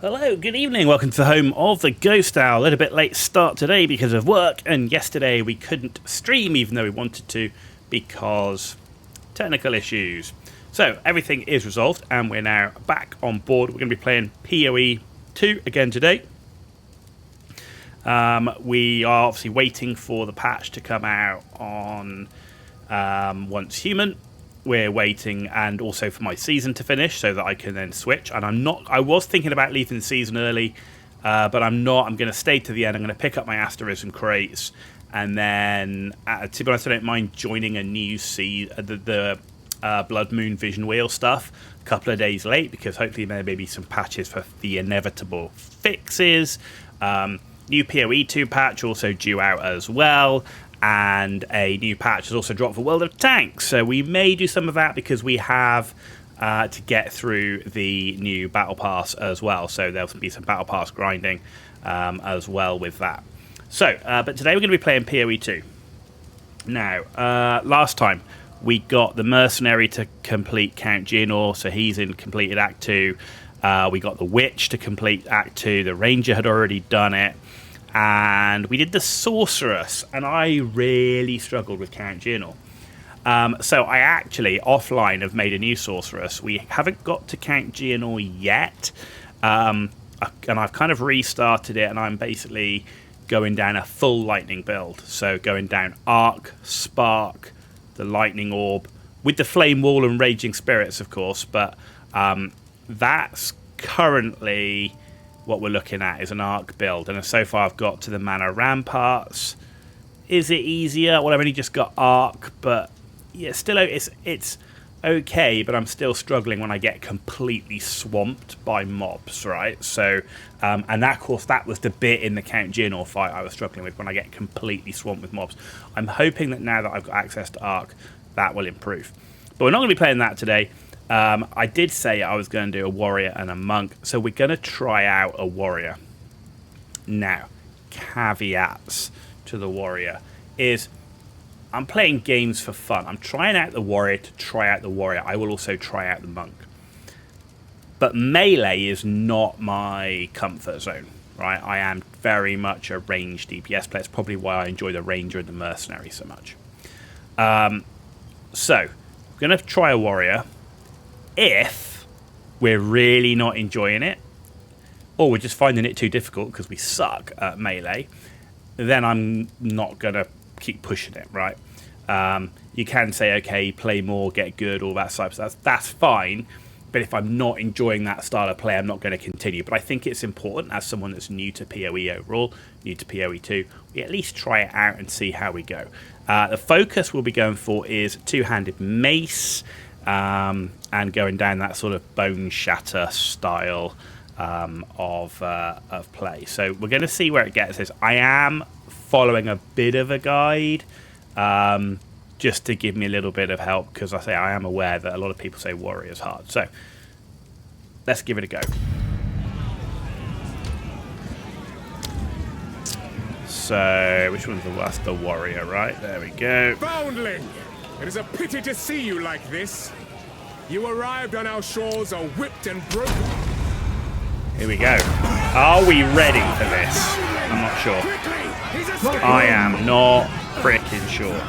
Hello, good evening. Welcome to the home of the Ghost Owl. A little bit late start today because of work, and yesterday we couldn't stream even though we wanted to because technical issues. So everything is resolved and we're now back on board. We're going to be playing PoE 2 again today. We are obviously waiting for the patch to come out on Once Human. We're waiting, and also for my season to finish so that I can then switch. And I was thinking about leaving the season early, but I'm not. I'm going to stay to the end. I'm going to pick up my asterism crates, and then to be honest, I don't mind joining a new the Blood Moon Vision Wheel stuff a couple of days late, because hopefully there may be some patches for the inevitable fixes. New PoE 2 patch also due out as well. And a new patch has also dropped for World of Tanks. So we may do some of that because we have to get through the new Battle Pass as well. So there'll be some Battle Pass grinding as well with that. So, but today we're going to be playing PoE 2. Now, last time we got the Mercenary to complete Count Geonor, so he's in completed Act 2. We got the Witch to complete Act 2. The Ranger had already done it. And we did the Sorceress, and I really struggled with Count Geonor. So I actually, offline, have made a new Sorceress. We haven't got to Count Geonor yet, and I've kind of restarted it, and I'm basically going down a full Lightning build. So going down Arc, Spark, the Lightning Orb, with the Flame Wall and Raging Spirits, of course, but that's currently... what we're looking at is an Arc build, and so far I've got to the Mana Ramparts. Is it easier? Well, I've only just got Arc, but yeah, still it's okay, but I'm still struggling when I get completely swamped by mobs, right? So, and that, of course, that was the bit in the Count Geonor fight I was struggling with, when I get completely swamped with mobs. I'm hoping that now that I've got access to Arc, that will improve. But we're not going to be playing that today. I did say I was going to do a warrior and a monk, so we're going to try out a warrior. Now, caveats to the warrior is I'm playing games for fun. I'm trying out the warrior to try out the warrior. I will also try out the monk. But melee is not my comfort zone, right? I am very much a ranged DPS player. It's probably why I enjoy the ranger and the mercenary so much. So, I'm going to try a warrior. If we're really not enjoying it, or we're just finding it too difficult because we suck at melee, then I'm not going to keep pushing it, right? You can say, okay, play more, get good, all that type of stuff. That's fine, but if I'm not enjoying that style of play, I'm not going to continue. But I think it's important, as someone that's new to PoE overall, new to PoE 2, we at least try it out and see how we go. The focus we'll be going for is two-handed mace, and going down that sort of bone shatter style of play. So we're going to see where it gets us. I am following a bit of a guide, just to give me a little bit of help, because I am aware that a lot of people say warrior's hard. So let's give it a go. So which one's the last? The warrior, right? There we go. Foundling! It is a pity to see you like this. You arrived on our shores are whipped and broken. Here we go. Are we ready for this? I'm not sure. I am not freaking sure.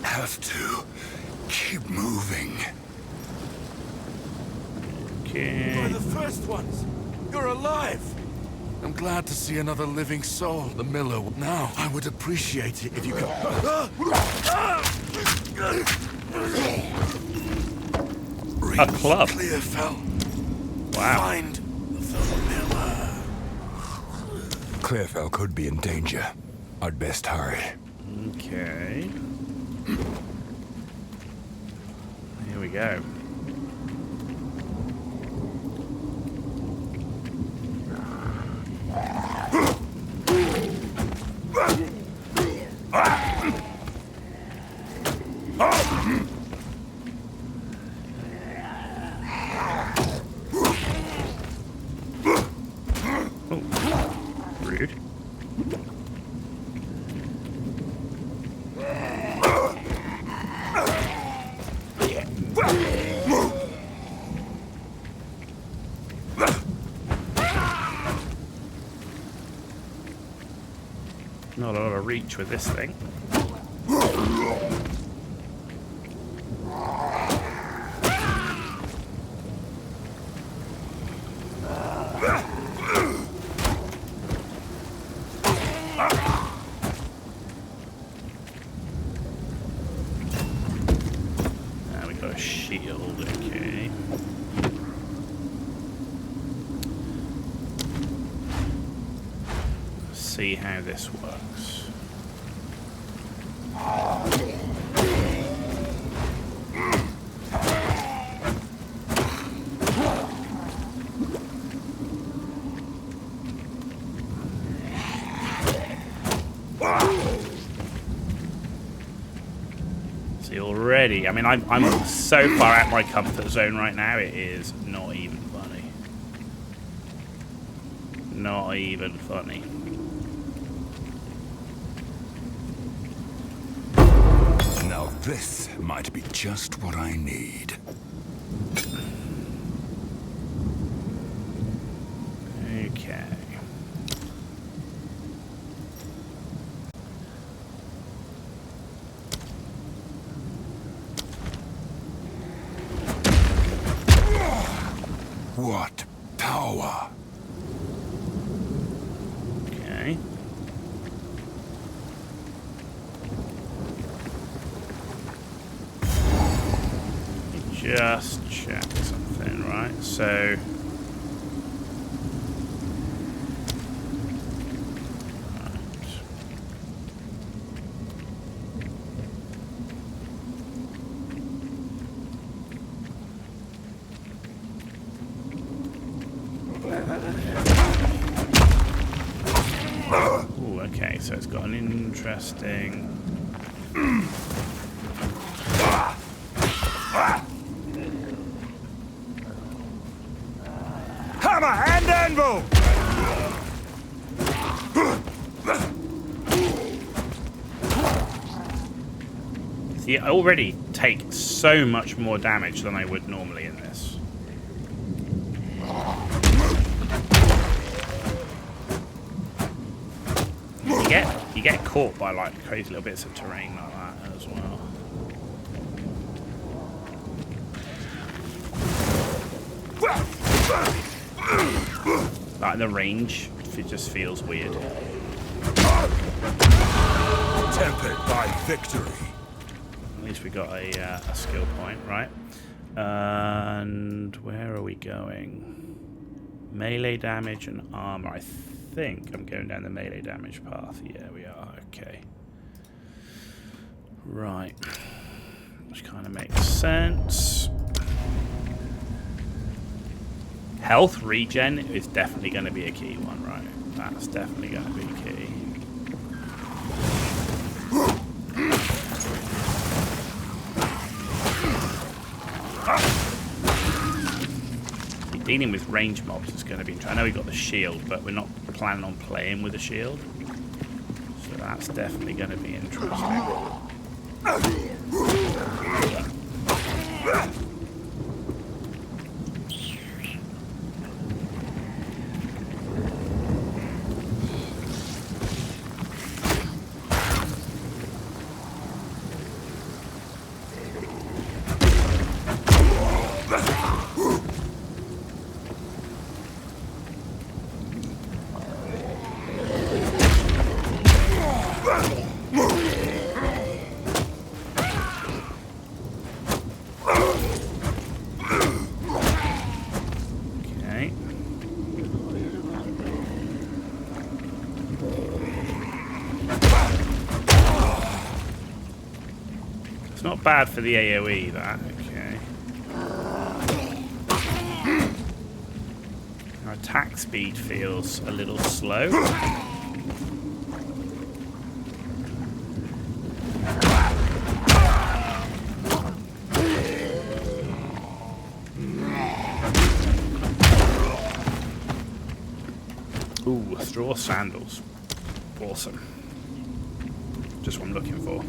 Have to keep moving. Okay. You're the first ones. You're alive. I'm glad to see another living soul. The miller. Now, I would appreciate it if you could. A club. Clearfell. Wow. Find the miller. Clearfell could be in danger. I'd best hurry. Okay. Here we go. Rude. Not a lot of reach with this thing. Now we got a shield, okay. See how this works. See, already, I mean, I'm so far out my comfort zone right now, it is not even funny. Not even funny. Now this might be just what I need. Okay. What power! Okay. Just check something, right? So, ooh, okay, so it's got an interesting. Hammer and anvil! See, I already take so much more damage than I would normally in this. You get caught by like crazy little bits of terrain like that as well. Like the range, it just feels weird. Tempered by victory. At least we got a skill point, right? And where are we going? Melee damage and armor. I think I'm going down the melee damage path. Yeah, we are. Okay. Right. Which kind of makes sense. Health regen is definitely going to be a key one, right? That's definitely going to be key. Dealing with range mobs is going to be interesting. I know we got the shield, but we're not planning on playing with a shield. So that's definitely going to be interesting. Not bad for the AoE, that. Okay. Our attack speed feels a little slow. Ooh, Straw sandals. Awesome. Just what I'm looking for.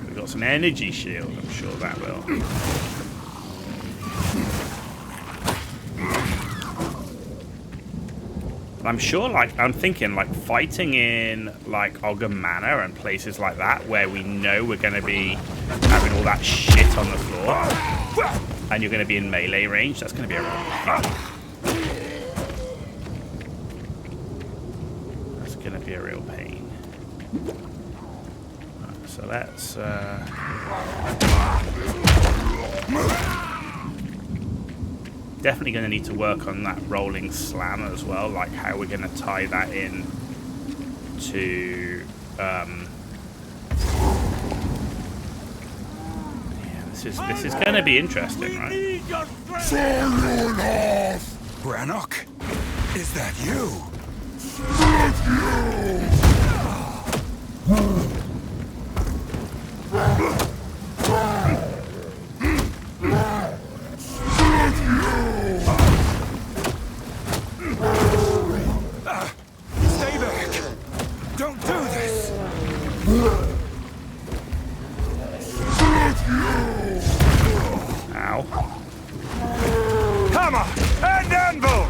We've got some energy shield. I'm sure that will. I'm sure, like, I'm thinking, like, fighting in, like, Ogre Manor and places like that where we know we're going to be having all that shit on the floor and you're going to be in melee range, that's going to be a real pain. That's going to be a real pain. Right, so let's... Definitely going to need to work on that rolling slam as well, like how we're going to tie that in to... yeah, this is going to be interesting, right? Brannock, is that you? Stay back! Don't do this! Ow. Hammer and anvil!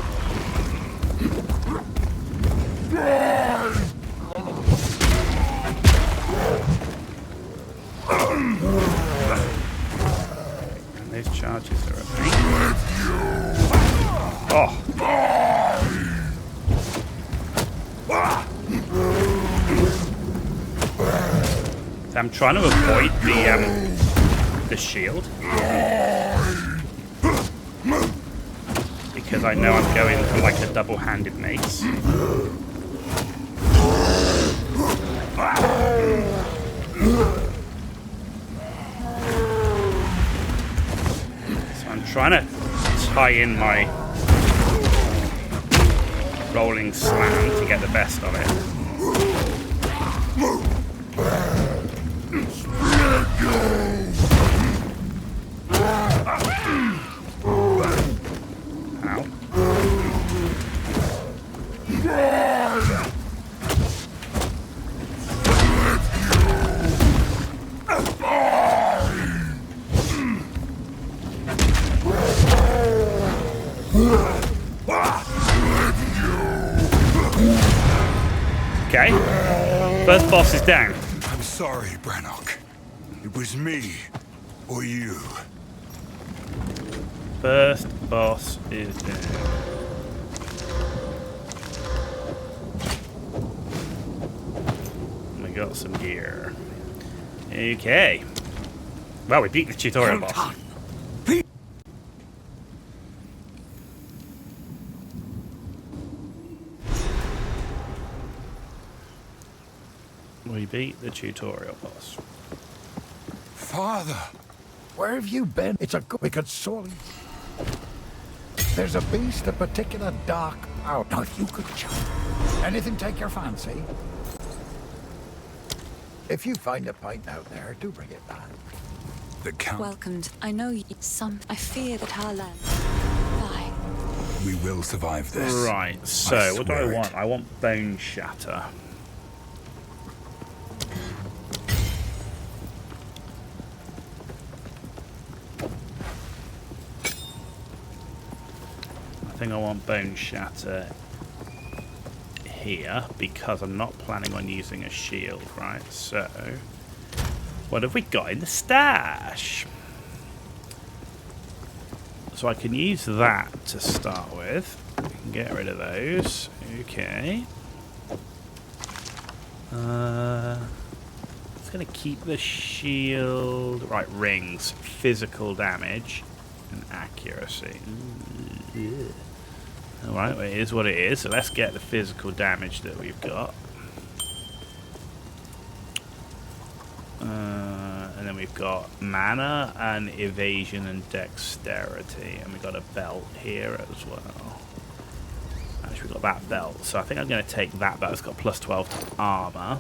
And those charges are a pain. Oh. So I'm trying to avoid the shield because I know I'm going for like a double-handed mace. So I'm trying to tie in my rolling slam to get the best of it. Ow. Okay. First boss is down. I'm sorry, Brannock. It was me, or you. First boss is down. We got some gear. Okay. Well, we beat the tutorial boss. We beat the tutorial boss. Father! Where have you been? It's a we could sorely. There's a beast, a particular dark out. Now, if you could jump. Anything take your fancy? If you find a pint out there, do bring it back. The Count. Welcomed. I know you. I fear that our land. Bye. We will survive this. Right, so I what do I swear it. want? I want Bone Shatter. I think I want Bone Shatter here because I'm not planning on using a shield, right? So, what have we got in the stash? So I can use that to start with. I can get rid of those. Okay. It's going to keep the shield. Right, rings. Physical damage and accuracy. Alright, well, it is what it is. So let's get the physical damage that we've got. And then we've got mana and evasion and dexterity. And we've got a belt here as well. Actually, we've got that belt. So I think I'm going to take that belt. It's got plus 12 to armor.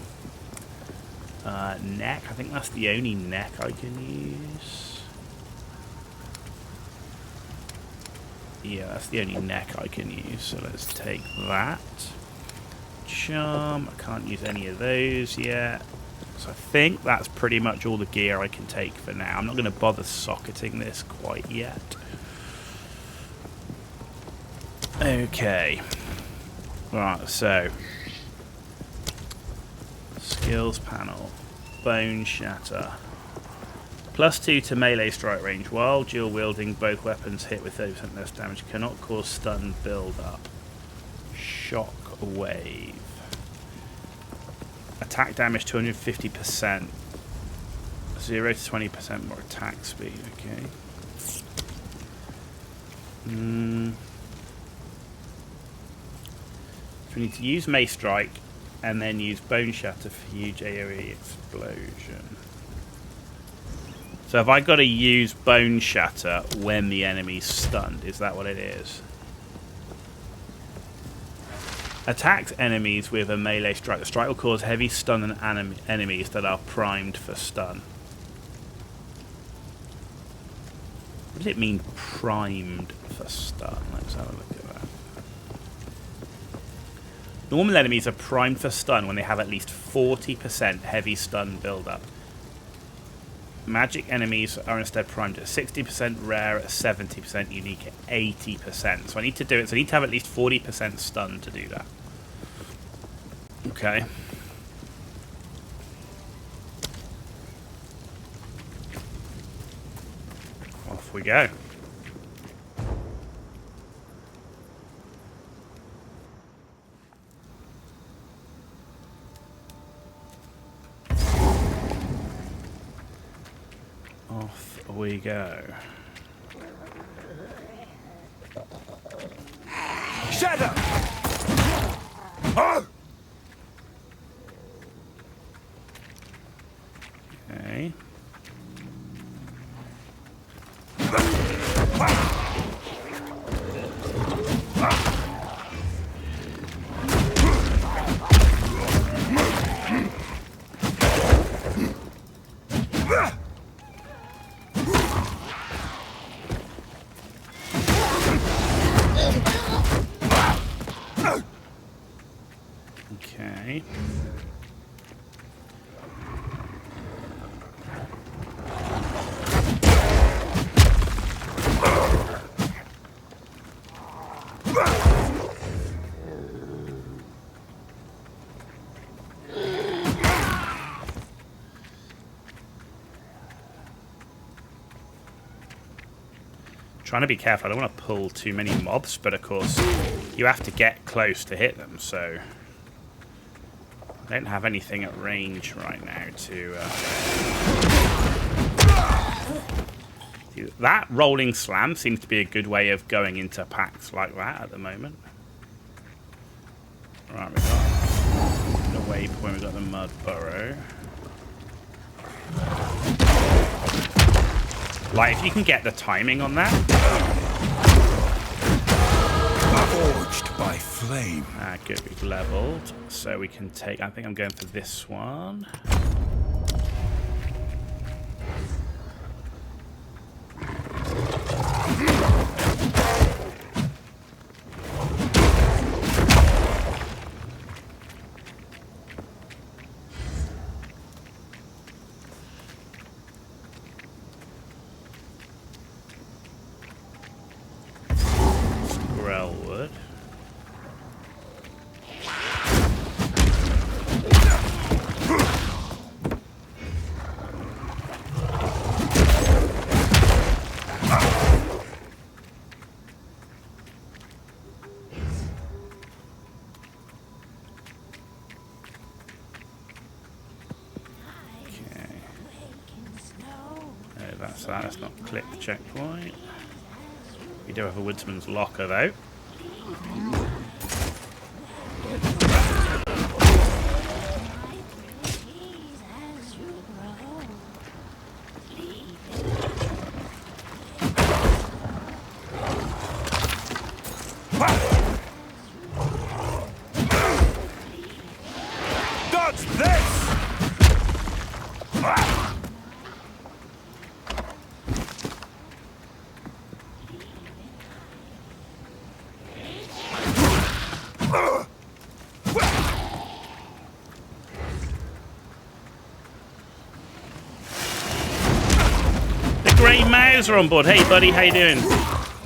Neck. I think that's the only neck I can use. Yeah, that's the only neck I can use, so let's take that. Charm, I can't use any of those yet. So I think that's pretty much all the gear I can take for now. I'm not going to bother socketing this quite yet. Okay. Right, so skills panel. Bone Shatter. +2 to melee strike range. While dual wielding, both weapons hit with 30% less damage. Cannot cause stun build up. Shock wave. Attack damage 250%. 0 to 20% more attack speed. Okay. So we need to use Mace Strike and then use Bone Shatter for huge AoE explosion. So have I got to use Bone Shatter when the enemy's stunned? Is that what it is? Attacks enemies with a melee strike. The strike will cause heavy stun on enemies that are primed for stun. What does it mean, primed for stun? Let's have a look at that. Normal enemies are primed for stun when they have at least 40% heavy stun build-up. Magic enemies are instead primed at 60%, rare at 70%, unique at 80%. So I need to do it. So I need to have at least 40% stun to do that. Okay. Off we go. Off we go. Shadow! Oh! Okay. Okay. Trying to be careful. I don't want to pull too many mobs, but of course you have to get close to hit them, so I don't have anything at range right now to that rolling slam seems to be a good way of going into packs like that at the moment. Right, we've got the waypoint, we've got the mud burrow. Like, if you can get the timing on that. Forged by flame. Ah, good, we've leveled. So we can take, I think I'm going for this one. That's not click checkpoint. We do have a woodsman's locker though. Dodge this! James are on board. Hey, buddy, how you doing?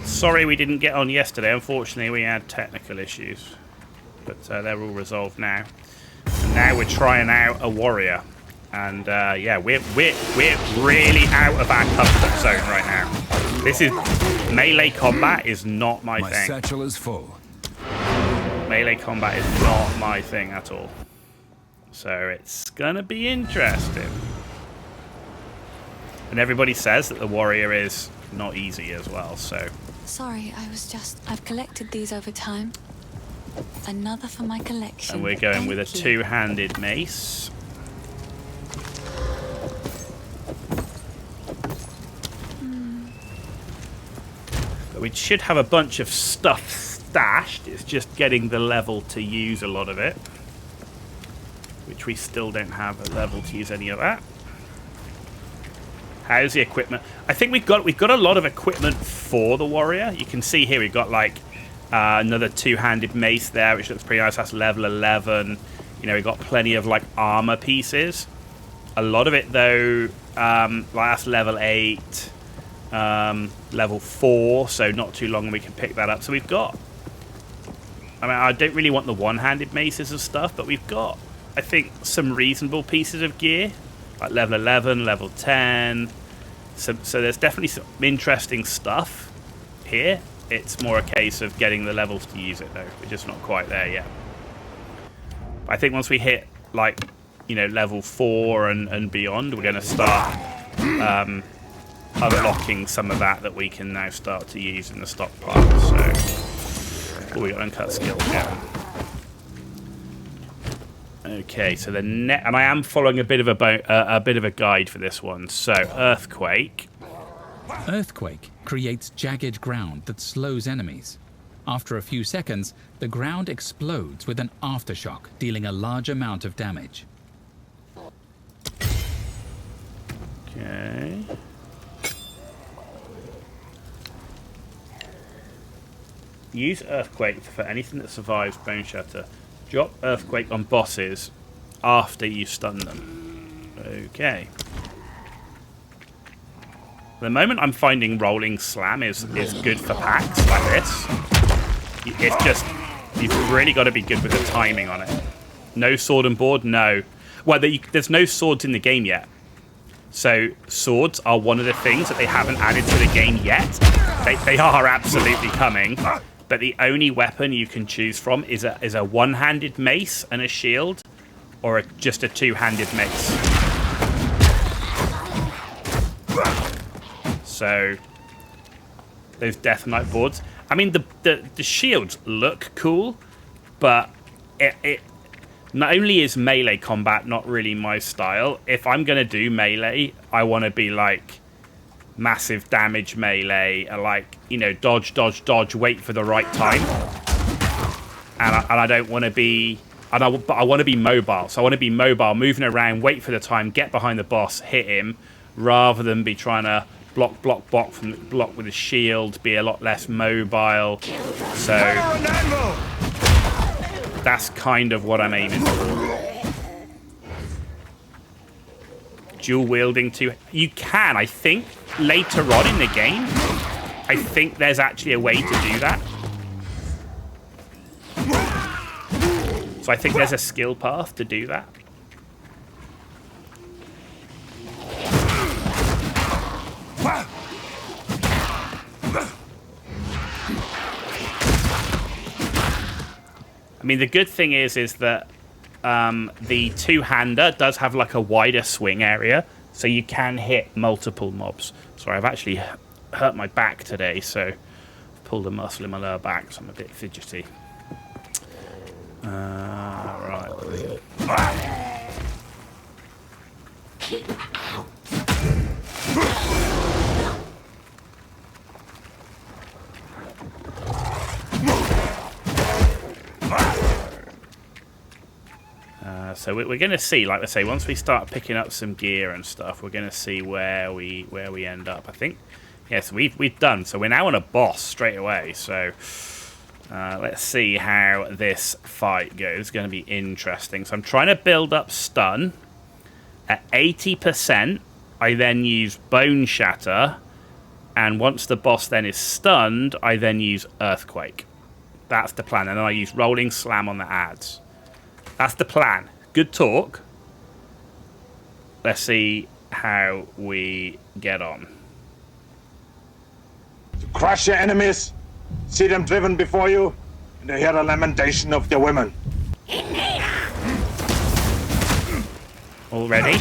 Sorry we didn't get on yesterday. Unfortunately, we had technical issues. But they're all resolved now. And now we're trying out a warrior. And yeah, we're really out of our comfort zone right now. This is... Melee combat is not my thing. My satchel is full. Melee combat is not my thing at all. So it's gonna be interesting. And everybody says that the warrior is not easy as well, so... Sorry, I've collected these over time. Another for my collection. And we're going with a two-handed mace. But we should have a bunch of stuff stashed. It's just getting the level to use a lot of it. Which we still don't have a level to use any of that. How's the equipment? I think we've got a lot of equipment for the warrior. You can see here we've got like another two-handed mace there, which looks pretty nice. That's level 11. You know, we've got plenty of like armor pieces. A lot of it though, like that's level 8, level 4. So not too long and we can pick that up. So we've got. I mean, I don't really want the one-handed maces and stuff, but we've got, I think, some reasonable pieces of gear. Like level 11, level 10. So there's definitely some interesting stuff here. It's more a case of getting the levels to use it, though. We're just not quite there yet. But I think once we hit, like, you know, level 4 and beyond, we're going to start unlocking some of that we can now start to use in the stockpile. So, we got uncut skills going. Okay, so and I am following a bit of a guide for this one. So, earthquake. Earthquake creates jagged ground that slows enemies. After a few seconds, the ground explodes with an aftershock, dealing a large amount of damage. Okay. Use earthquake for anything that survives bone shatter. Drop earthquake on bosses after you stun them. Okay. At the moment I'm finding rolling slam is good for packs like this. It's just, you've really got to be good with the timing on it. No sword and board? No. Well, there's no swords in the game yet. So swords are one of the things that they haven't added to the game yet. They are absolutely coming. But the only weapon you can choose from is a one-handed mace and a shield, or just a two-handed mace. So those Death Knight boards. I mean, the shields look cool, but it not only is melee combat not really my style. If I'm gonna do melee, I want to be like massive damage melee, like, you know, dodge, dodge, dodge, wait for the right time. And I don't want to be, but I want to be mobile. So I want to be mobile, moving around, wait for the time, get behind the boss, hit him, rather than be trying to block with a shield, be a lot less mobile. So that's kind of what I'm aiming for. Dual wielding too. You can, I think, later on in the game, I think there's actually a way to do that. So I think there's a skill path to do that. I mean, the good thing is that the two-hander does have like a wider swing area, so you can hit multiple mobs. Sorry, I've actually hurt my back today, so I've pulled a muscle in my lower back, so I'm a bit fidgety. Right. So we're going to see, like I say, once we start picking up some gear and stuff, we're going to see where we end up. I think, yes, we've done. So we're now on a boss straight away. So let's see how this fight goes. It's going to be interesting. So I'm trying to build up stun at 80%. I then use bone shatter And once the boss then is stunned, I then use Earthquake. That's the plan. And then I use Rolling Slam on the ads. That's the plan. Good talk. Let's see how we get on. To crush your enemies, see them driven before you, and to hear the lamentation of their women. Already?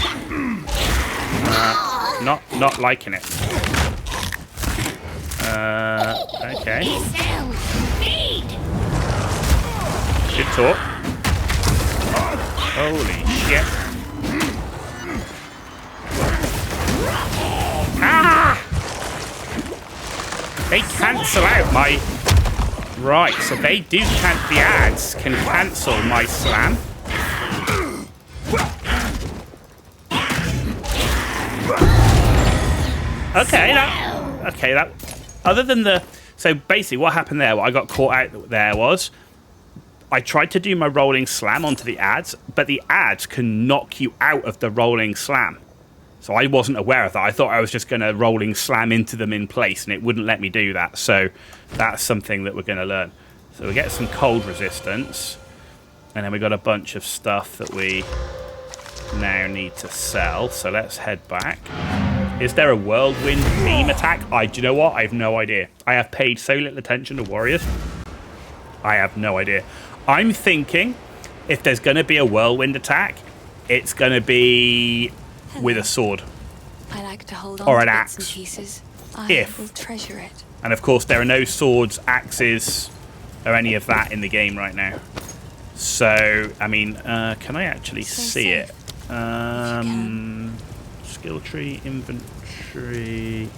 Not liking it. Okay. Good talk. Holy shit. Ah! They cancel out my... Right, so they do the ads can cancel my slam. Okay, that... Other than the... So basically what happened there, what I got caught out there was... I tried to do my rolling slam onto the ads, but the ads can knock you out of the rolling slam. So I wasn't aware of that. I thought I was just going to rolling slam into them in place, and it wouldn't let me do that. So that's something that we're going to learn. So we get some cold resistance, and then we got a bunch of stuff that we now need to sell. So let's head back. Is there a whirlwind beam attack? Do you know what? I have no idea. I have paid so little attention to warriors. I have no idea. I'm thinking if there's going to be a whirlwind attack, it's going to be with a sword. I like to hold on or to an bits axe. and pieces. I will treasure it. And of course, there are no swords, axes, or any of that in the game right now. So, I mean, can I actually see it? Skill tree, inventory.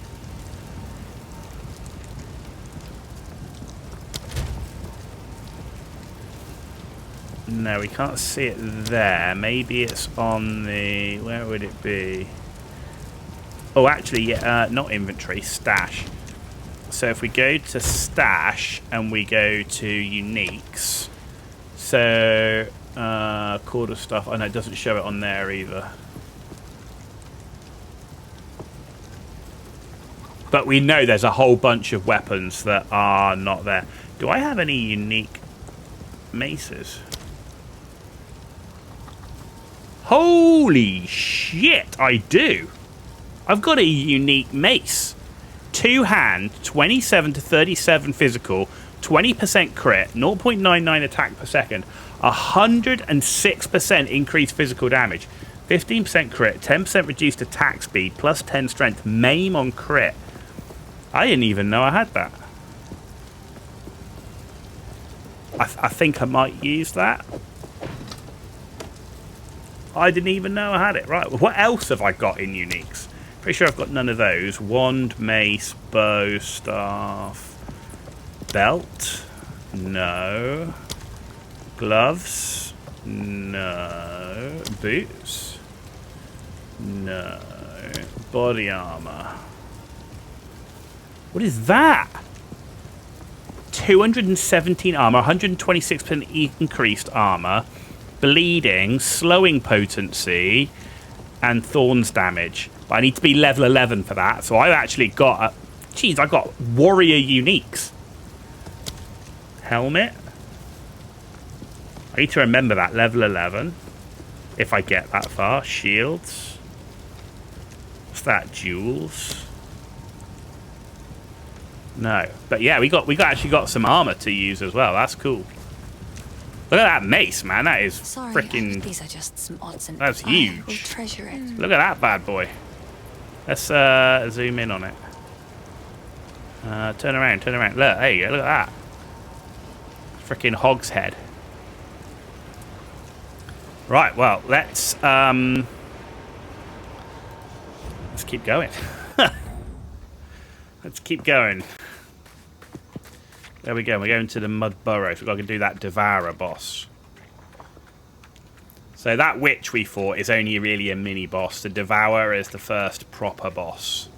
No, we can't see it there. Maybe it's on the... Where would it be? Oh, actually, yeah, not inventory, stash. So if we go to stash and we go to uniques, so quarter stuff. Oh no, it doesn't show it on there either. But we know there's a whole bunch of weapons that are not there. Do I have any unique maces? Holy shit, I do. I've got a unique mace. 2-hand, 27 to 37 physical, 20% crit, 0.99 attack per second, 106% increased physical damage, 15% crit, 10% reduced attack speed, plus 10 strength, maim on crit. I didn't even know I had that. I think I might use that. I didn't even know I had it. Right, what else have I got in uniques? Pretty sure I've got none of those. Wand, mace, bow, staff, belt. No. Gloves. No. Boots. No. Body armor. What is that? 217 armor, 126% increased armor, bleeding, slowing potency, and thorns damage. But I need to be level 11 for that. So I've actually got... Jeez, I've got warrior uniques. Helmet. I need to remember that. Level 11. If I get that far. Shields. What's that? Jewels. No. But yeah, we actually got some armor to use as well. That's cool. Look at that mace, man. That is freaking... These are just some odds and That's huge. I will treasure it. Look at that bad boy. Let's zoom in on it. Turn around, turn around. Look, hey, look at that. Freaking hog's head. Right, well, let's keep going. Let's keep going. There we go. We're going to the mud burrows. We've got to do that Devourer boss. So that witch we fought is only really a mini boss. The Devourer is the first proper boss.